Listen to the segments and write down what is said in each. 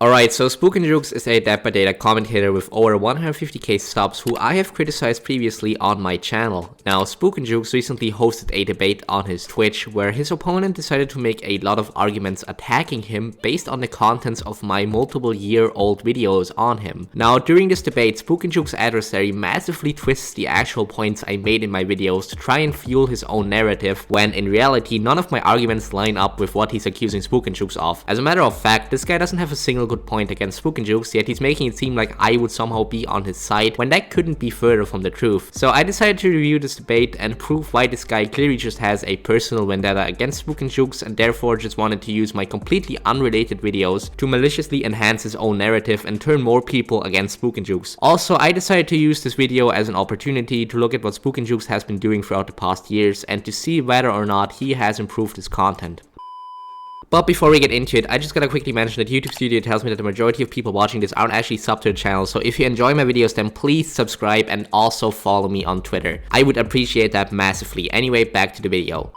Alright, so SpooknJukes is a Dead by Daylight commentator with over 150k subs who I have criticized previously on my channel. Now, SpooknJukes recently hosted a debate on his Twitch where his opponent decided to make a lot of arguments attacking him based on the contents of my multiple-year-old videos on him. Now, during this debate, SpooknJukes' adversary massively twists the actual points I made in my videos to try and fuel his own narrative, when in reality none of my arguments line up with what he's accusing SpooknJukes of. As a matter of fact, this guy doesn't have a single good point against SpooknJukes, yet he's making it seem like I would somehow be on his side when that couldn't be further from the truth. So I decided to review this debate and prove why this guy clearly just has a personal vendetta against SpooknJukes and therefore just wanted to use my completely unrelated videos to maliciously enhance his own narrative and turn more people against SpooknJukes. Also, I decided to use this video as an opportunity to look at what SpooknJukes has been doing throughout the past years and to see whether or not he has improved his content. But before we get into it, I just gotta quickly mention that YouTube Studio tells me that the majority of people watching this aren't actually sub to the channel, so if you enjoy my videos then please subscribe and also follow me on Twitter. I would appreciate that massively. Anyway, back to the video.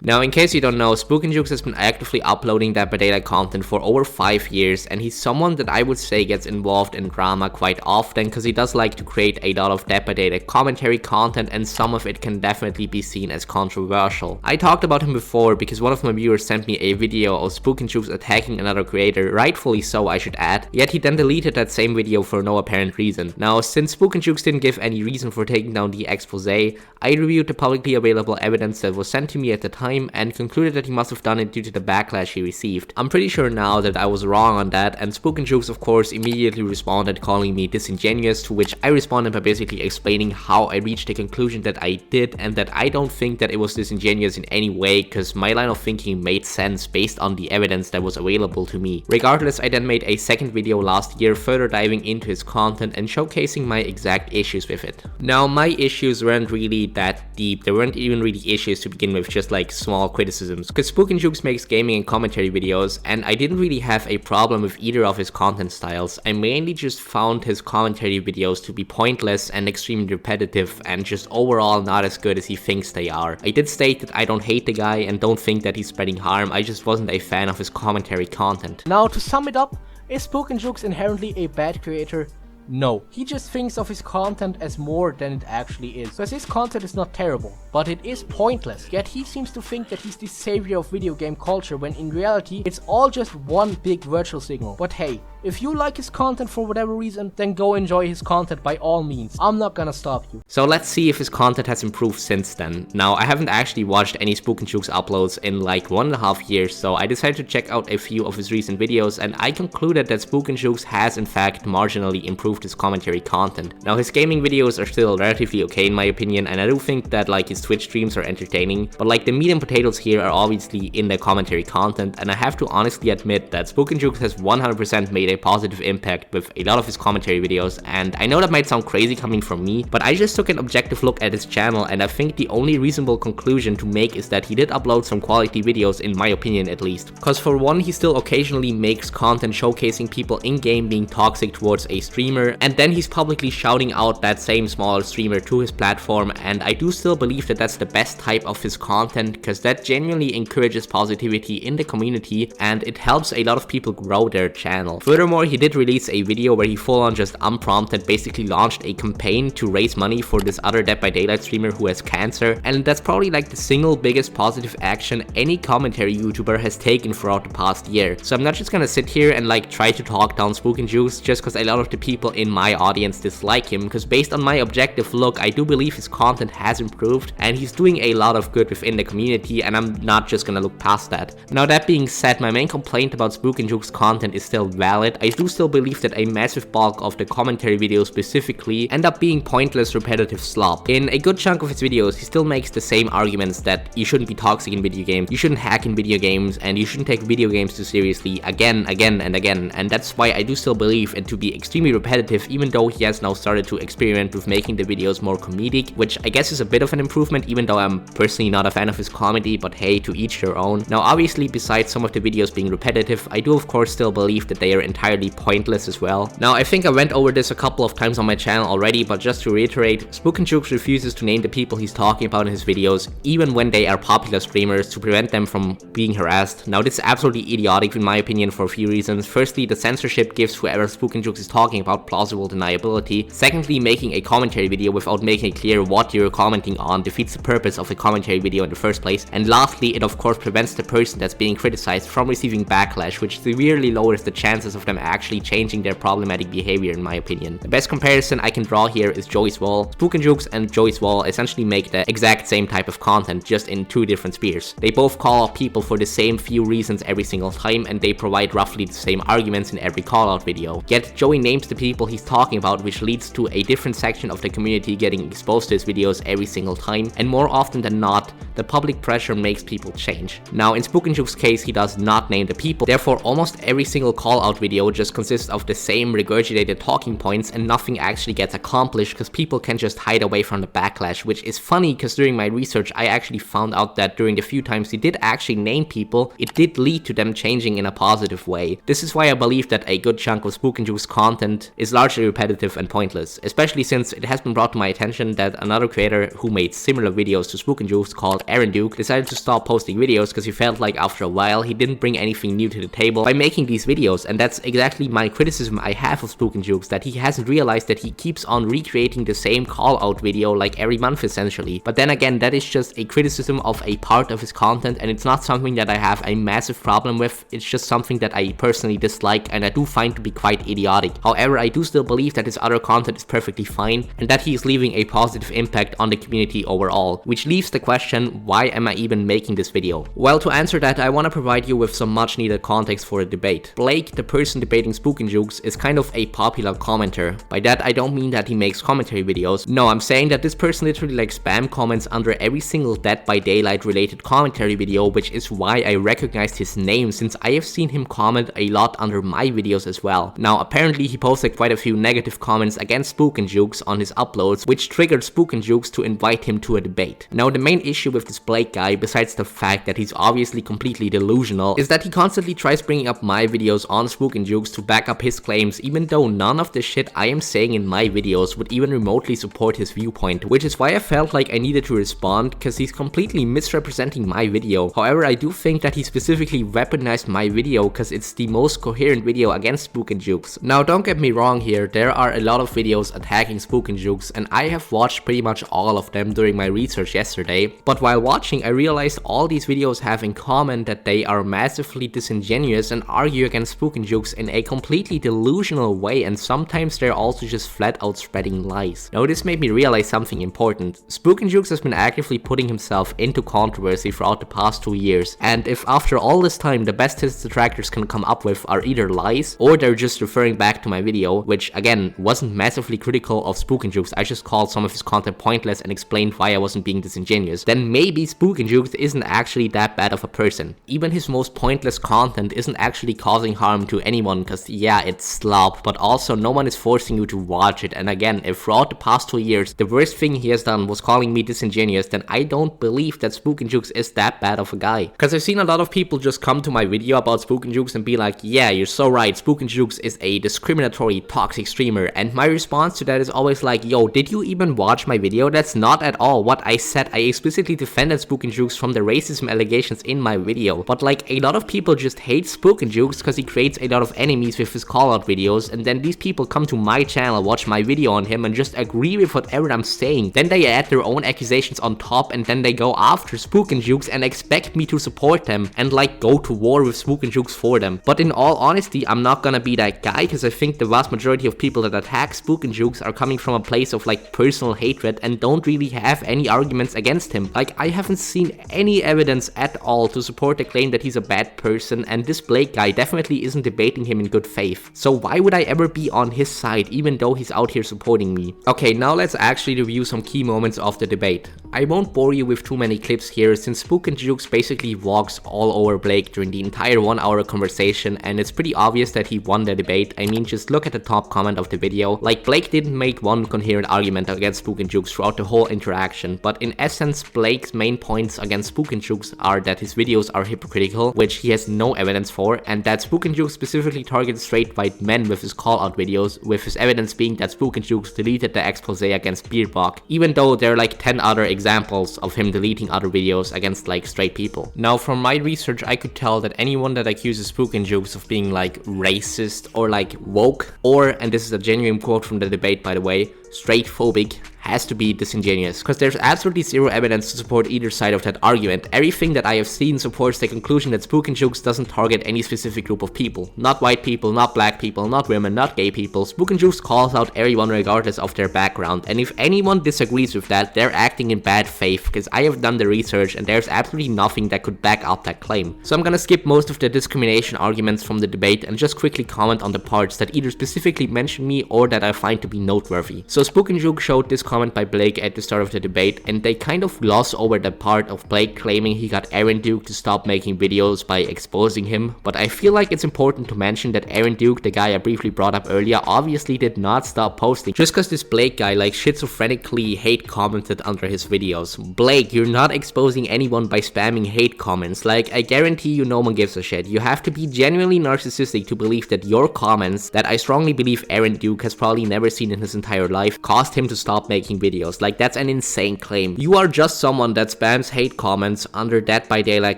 Now, in case you don't know, SpooknJukes has been actively uploading Dead by Daylight content for over 5 years, and he's someone that I would say gets involved in drama quite often because he does like to create a lot of Dead by Daylight commentary content, and some of it can definitely be seen as controversial. I talked about him before because one of my viewers sent me a video of SpooknJukes attacking another creator, rightfully so I should add, yet he then deleted that same video for no apparent reason. Now, since SpooknJukes didn't give any reason for taking down the expose, I reviewed the publicly available evidence that was sent to me at the time and concluded that he must have done it due to the backlash he received. I'm pretty sure now that I was wrong on that, and SpooknJukes of course immediately responded calling me disingenuous, to which I responded by basically explaining how I reached the conclusion that I did and that I don't think that it was disingenuous in any way because my line of thinking made sense based on the evidence that was available to me. Regardless, I then made a second video last year further diving into his content and showcasing my exact issues with it. Now, my issues weren't really that deep, they weren't even really issues to begin with, just like small criticisms, because SpooknJukes makes gaming and commentary videos and I didn't really have a problem with either of his content styles. I mainly just found his commentary videos to be pointless and extremely repetitive and just overall not as good as he thinks they are. I did state that I don't hate the guy and don't think that he's spreading harm, I just wasn't a fan of his commentary content. Now, to sum it up, is SpooknJukes inherently a bad creator? No, he just thinks of his content as more than it actually is, because his content is not terrible, but it is pointless, yet he seems to think that he's the savior of video game culture when in reality it's all just one big virtual signal. But hey, if you like his content for whatever reason, then go enjoy his content by all means. I'm not gonna stop you. So let's see if his content has improved since then. Now, I haven't actually watched any SpooknJukes uploads in like 1.5 years, so I decided to check out a few of his recent videos and I concluded that SpooknJukes has in fact marginally improved his commentary content. Now, his gaming videos are still relatively okay in my opinion, and I do think that like his Twitch streams are entertaining, but like the meat and potatoes here are obviously in the commentary content, and I have to honestly admit that SpooknJukes has 100% made a positive impact with a lot of his commentary videos, and I know that might sound crazy coming from me, but I just took an objective look at his channel and I think the only reasonable conclusion to make is that he did upload some quality videos, in my opinion at least. Cause for one, he still occasionally makes content showcasing people in-game being toxic towards a streamer, and then he's publicly shouting out that same smaller streamer to his platform, and I do still believe that that's the best type of his content because that genuinely encourages positivity in the community and it helps a lot of people grow their channel. Furthermore, he did release a video where he full on just unprompted basically launched a campaign to raise money for this other Dead by Daylight streamer who has cancer, and that's probably like the single biggest positive action any commentary YouTuber has taken throughout the past year. So I'm not just gonna sit here and like try to talk down SpooknJukes just because a lot of the people in my audience dislike him, because based on my objective look, I do believe his content has improved and he's doing a lot of good within the community, and I'm not just gonna look past that. Now, that being said, my main complaint about SpooknJukes content is still valid. I do still believe that a massive bulk of the commentary videos specifically end up being pointless, repetitive slop. In a good chunk of his videos, he still makes the same arguments that you shouldn't be toxic in video games, you shouldn't hack in video games, and you shouldn't take video games too seriously again and again, and that's why I do still believe it to be extremely repetitive repetitive, even though he has now started to experiment with making the videos more comedic, which I guess is a bit of an improvement, even though I'm personally not a fan of his comedy, but hey, to each their own. Now obviously, besides some of the videos being repetitive, I do of course still believe that they are entirely pointless as well. Now I think I went over this a couple of times on my channel already, but just to reiterate, SpooknJukes refuses to name the people he's talking about in his videos, even when they are popular streamers, to prevent them from being harassed. Now this is absolutely idiotic in my opinion for a few reasons. Firstly, the censorship gives whoever SpooknJukes is talking about plausible deniability. Secondly, making a commentary video without making it clear what you're commenting on defeats the purpose of a commentary video in the first place. And lastly, it of course prevents the person that's being criticized from receiving backlash, which severely lowers the chances of them actually changing their problematic behavior in my opinion. The best comparison I can draw here is Joey's Wall. SpooknJukes and Joey's Wall essentially make the exact same type of content, just in two different spheres. They both call out people for the same few reasons every single time, and they provide roughly the same arguments in every call out video. Yet Joey names the people he's talking about, which leads to a different section of the community getting exposed to his videos every single time, and more often than not, the public pressure makes people change. Now in SpooknJukes' case, he does not name the people, therefore almost every single call out video just consists of the same regurgitated talking points and nothing actually gets accomplished because people can just hide away from the backlash, which is funny because during my research I actually found out that during the few times he did actually name people, it did lead to them changing in a positive way. This is why I believe that a good chunk of SpooknJukes content is largely repetitive and pointless, especially since it has been brought to my attention that another creator who made similar videos to SpooknJukes called Aaron Duke decided to stop posting videos because he felt like after a while he didn't bring anything new to the table by making these videos, and that's exactly my criticism I have of SpooknJukes, that he hasn't realized that he keeps on recreating the same call out video like every month essentially. But then again, that is just a criticism of a part of his content, and it's not something that I have a massive problem with. It's just something that I personally dislike and I do find to be quite idiotic. However, I do still believe that his other content is perfectly fine and that he is leaving a positive impact on the community overall, which leaves the question, why am I even making this video? Well, to answer that, I want to provide you with some much needed context for the debate. Blake, the person debating SpooknJukes, is kind of a popular commenter. By that I don't mean that he makes commentary videos. No, I'm saying that this person literally like spam comments under every single Dead by Daylight related commentary video, which is why I recognized his name since I have seen him comment a lot under my videos as well. Now apparently he posted quite a few negative comments against SpooknJukes on his uploads, which triggered SpooknJukes to invite him to a debate. Now the main issue with this Blake guy, besides the fact that he's obviously completely delusional, is that he constantly tries bringing up my videos on SpooknJukes to back up his claims, even though none of the shit I am saying in my videos would even remotely support his viewpoint, which is why I felt like I needed to respond, because he's completely misrepresenting my video. However, I do think that he specifically weaponized my video because it's the most coherent video against SpooknJukes. Now don't get me wrong here, there are a lot of videos attacking SpooknJukes and I have watched pretty much all of them during my research yesterday, but while watching I realized all these videos have in common that they are massively disingenuous and argue against SpooknJukes in a completely delusional way, and sometimes they're also just flat out spreading lies. Now this made me realize something important. SpooknJukes has been actively putting himself into controversy throughout the past 2 years, and if after all this time the best his detractors can come up with are either lies or they're just referring back to my video, which again wasn't massively critical of SpooknJukes, I just called some of his content pointless and explained why I wasn't being disingenuous, then maybe SpooknJukes isn't actually that bad of a person. Even his most pointless content isn't actually causing harm to anyone, because yeah, it's slop, but also no one is forcing you to watch it. And again, if throughout the past 2 years the worst thing he has done was calling me disingenuous, then I don't believe that SpooknJukes is that bad of a guy. Because I've seen a lot of people just come to my video about SpooknJukes and be like, yeah, you're so right, SpooknJukes is a discriminatory, toxic streamer, and my response to that is always like, yo, did you even watch my video? That's not at all what I said. I explicitly defended SpooknJukes from the racism allegations in my video, but like a lot of people just hate SpooknJukes because he creates a lot of enemies with his call out videos, and then these people come to my channel, watch my video on him and just agree with whatever I'm saying. Then they add their own accusations on top, and then they go after SpooknJukes and expect me to support them and like go to war with SpooknJukes for them. But in all honesty, I'm not gonna be that guy, because I think the vast majority of people that attack SpooknJukes are coming from a place of like personal hatred and don't really have any arguments against him. Like I haven't seen any evidence at all to support the claim that he's a bad person, and this Blake guy definitely isn't debating him in good faith. So why would I ever be on his side even though he's out here supporting me? Okay, now let's actually review some key moments of the debate. I won't bore you with too many clips here since SpooknJukes basically walks all over Blake during the entire 1 hour conversation, and it's pretty obvious that he won the debate. I mean, just look at the top comment of the video. Like, Blake didn't make one coherent argument against SpooknJukes throughout the whole interaction, but in essence, Blake's main points against SpooknJukes are that his videos are hypocritical, which he has no evidence for, and that SpooknJukes specifically targets straight white men with his call-out videos, with his evidence being that SpooknJukes deleted the expose against Beardbog, even though there are like 10 other examples of him deleting other videos against like straight people. Now, from my research, I could tell that anyone that accuses SpooknJukes of being like racist or like woke, or, and this is a genuine quote from the debate by the way, straight phobic, has to be disingenuous, because there's absolutely zero evidence to support either side of that argument. Everything that I have seen supports the conclusion that SpooknJukes doesn't target any specific group of people. Not white people, not black people, not women, not gay people. SpooknJukes calls out everyone regardless of their background, and if anyone disagrees with that, they're acting in bad faith, because I have done the research and there's absolutely nothing that could back up that claim. So I'm gonna skip most of the discrimination arguments from the debate and just quickly comment on the parts that either specifically mention me or that I find to be noteworthy. So SpooknJukes showed this comment by Blake at the start of the debate, and they kind of gloss over the part of Blake claiming he got Aaron Duke to stop making videos by exposing him, but I feel like it's important to mention that Aaron Duke, the guy I briefly brought up earlier, obviously did not stop posting just because this Blake guy like schizophrenically hate commented under his videos. Blake, you're not exposing anyone by spamming hate comments. Like, I guarantee you no one gives a shit. You have to be genuinely narcissistic to believe that your comments, that I strongly believe Aaron Duke has probably never seen in his entire life, caused him to stop making videos. Like, that's an insane claim. You are just someone that spams hate comments under Dead by Daylight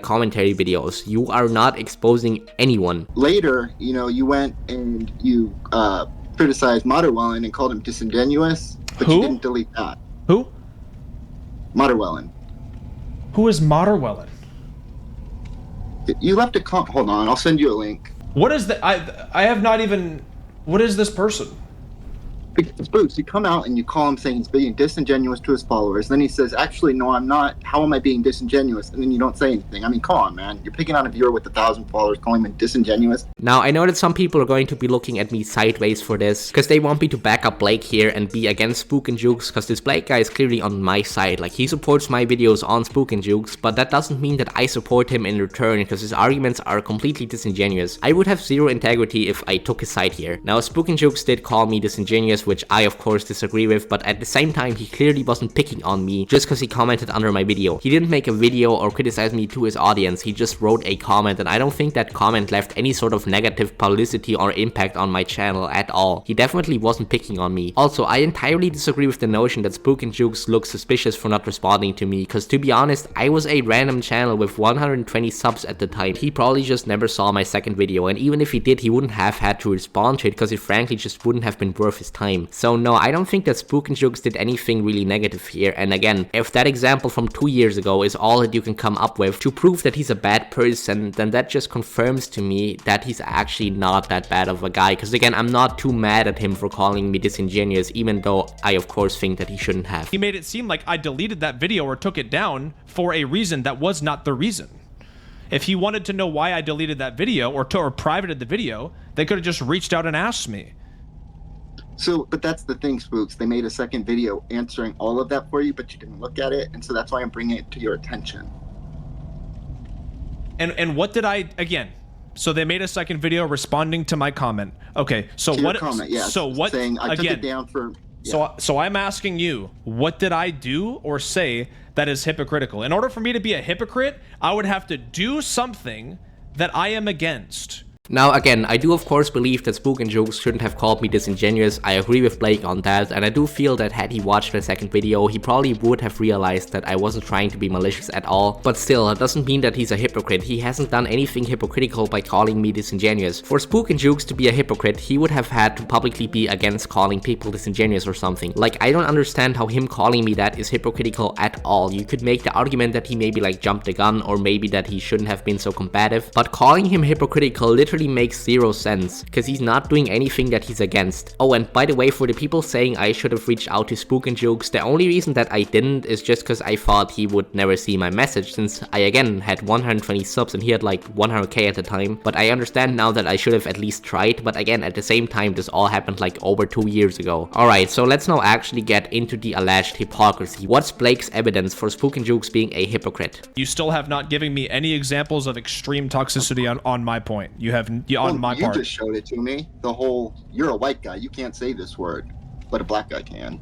commentary videos. You are not exposing anyone. Later, you know, you went and you criticized Materwelon and called him disingenuous, but you didn't delete that. Who? Materwelon. Who is Materwelon? You left a comment. Hold on, I'll send you a link. What is that? I have not even... What is this person? Spooks, you come out and you call him saying he's being disingenuous to his followers. Then he says, actually, no, I'm not. How am I being disingenuous? And then you don't say anything. I mean, come on, man. You're picking on a viewer with 1,000 followers, calling him disingenuous. Now, I know that some people are going to be looking at me sideways for this, because they want me to back up Blake here and be against SpooknJukes, because this Blake guy is clearly on my side. Like, he supports my videos on SpooknJukes, but that doesn't mean that I support him in return, because his arguments are completely disingenuous. I would have zero integrity if I took his side here. Now, SpooknJukes did call me disingenuous, which I, of course, disagree with, but at the same time, he clearly wasn't picking on me just because he commented under my video. He didn't make a video or criticize me to his audience, he just wrote a comment, and I don't think that comment left any sort of negative publicity or impact on my channel at all. He definitely wasn't picking on me. Also, I entirely disagree with the notion that SpooknJukes looks suspicious for not responding to me, because to be honest, I was a random channel with 120 subs at the time. He probably just never saw my second video, and even if he did, he wouldn't have had to respond to it because it frankly just wouldn't have been worth his time. So no, I don't think that SpooknJukes did anything really negative here, and again, if that example from 2 years ago is all that you can come up with to prove that he's a bad person, then that just confirms to me that he's actually not that bad of a guy, because again, I'm not too mad at him for calling me disingenuous, even though I of course think that he shouldn't have. He made it seem like I deleted that video or took it down for a reason that was not the reason. If he wanted to know why I deleted that video or privated the video, they could have just reached out and asked me. So, but that's the thing, Spooks. They made a second video answering all of that for you, but you didn't look at it, and so that's why I'm bringing it to your attention. And what did I, again, so they made a second video responding to my comment. Okay, so to what, your comment, yeah, so what, saying, I again, took it down for, yeah. So I'm asking you, what did I do or say that is hypocritical? In order for me to be a hypocrite, I would have to do something that I am against. Now again, I do of course believe that SpooknJukes shouldn't have called me disingenuous. I agree with Blake on that, and I do feel that had he watched the second video, he probably would have realized that I wasn't trying to be malicious at all. But still, that doesn't mean that he's a hypocrite. He hasn't done anything hypocritical by calling me disingenuous. For SpooknJukes to be a hypocrite, he would have had to publicly be against calling people disingenuous or something. Like, I don't understand how him calling me that is hypocritical at all. You could make the argument that he maybe like jumped the gun, or maybe that he shouldn't have been so combative, but calling him hypocritical literally makes zero sense, because he's not doing anything that he's against. Oh, and by the way, for the people saying I should have reached out to SpooknJukes, the only reason that I didn't is just because I thought he would never see my message, since I again had 120 subs and he had like 100k at the time. But I understand now that I should have at least tried, but again, at the same time, this all happened like over 2 years ago. Alright, so let's now actually get into the alleged hypocrisy. What's Blake's evidence for SpooknJukes being a hypocrite? You still have not given me any examples of extreme toxicity on my point. You have have on my you part. You just showed it to me. The whole, you're a white guy, you can't say this word, but a black guy can.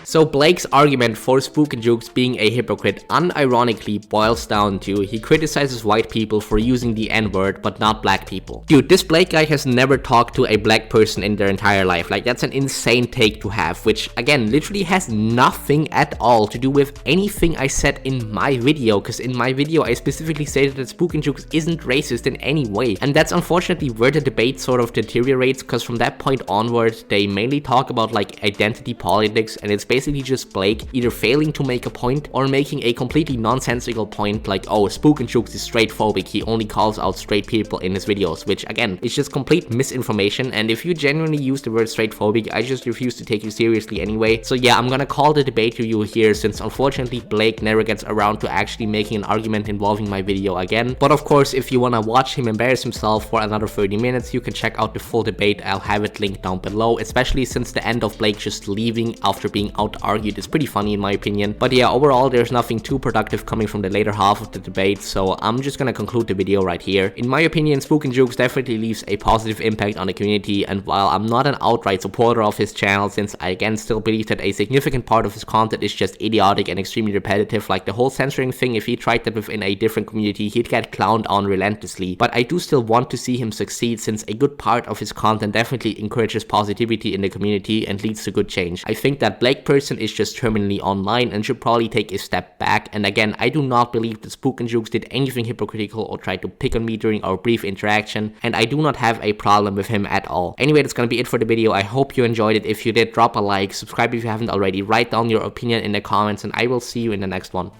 So Blake's argument for SpooknJukes being a hypocrite unironically boils down to he criticizes white people for using the N-word but not black people. Dude, this Blake guy has never talked to a black person in their entire life. Like, that's an insane take to have, which again literally has nothing at all to do with anything I said in my video, because in my video I specifically stated that SpooknJukes isn't racist in any way, and that's unfortunately where the debate sort of deteriorates, because from that point onward they mainly talk about like identity politics, and it's basically just Blake either failing to make a point or making a completely nonsensical point like, oh, SpooknJukes is straight phobic, he only calls out straight people in his videos, which again is just complete misinformation. And if you genuinely use the word straight phobic, I just refuse to take you seriously anyway. So yeah, I'm gonna call the debate review here, since unfortunately Blake never gets around to actually making an argument involving my video again. But of course, if you wanna watch him embarrass himself for another 30 minutes, you can check out the full debate. I'll have it linked down below, especially since the end of Blake just leaving after being out-argued is pretty funny in my opinion. But yeah, overall there's nothing too productive coming from the later half of the debate, so I'm just gonna conclude the video right here. In my opinion, SpooknJukes definitely leaves a positive impact on the community, and while I'm not an outright supporter of his channel, since I again still believe that a significant part of his content is just idiotic and extremely repetitive, like the whole censoring thing, if he tried that within a different community he'd get clowned on relentlessly. But I do still want to see him succeed, since a good part of his content definitely encourages positivity in the community and leads to good change. I think that Blake person is just terminally online and should probably take a step back, and again, I do not believe that SpooknJukes did anything hypocritical or tried to pick on me during our brief interaction, and I do not have a problem with him at all. Anyway, that's gonna be it for the video. I hope you enjoyed it. If you did, drop a like, subscribe if you haven't already, write down your opinion in the comments, and I will see you in the next one.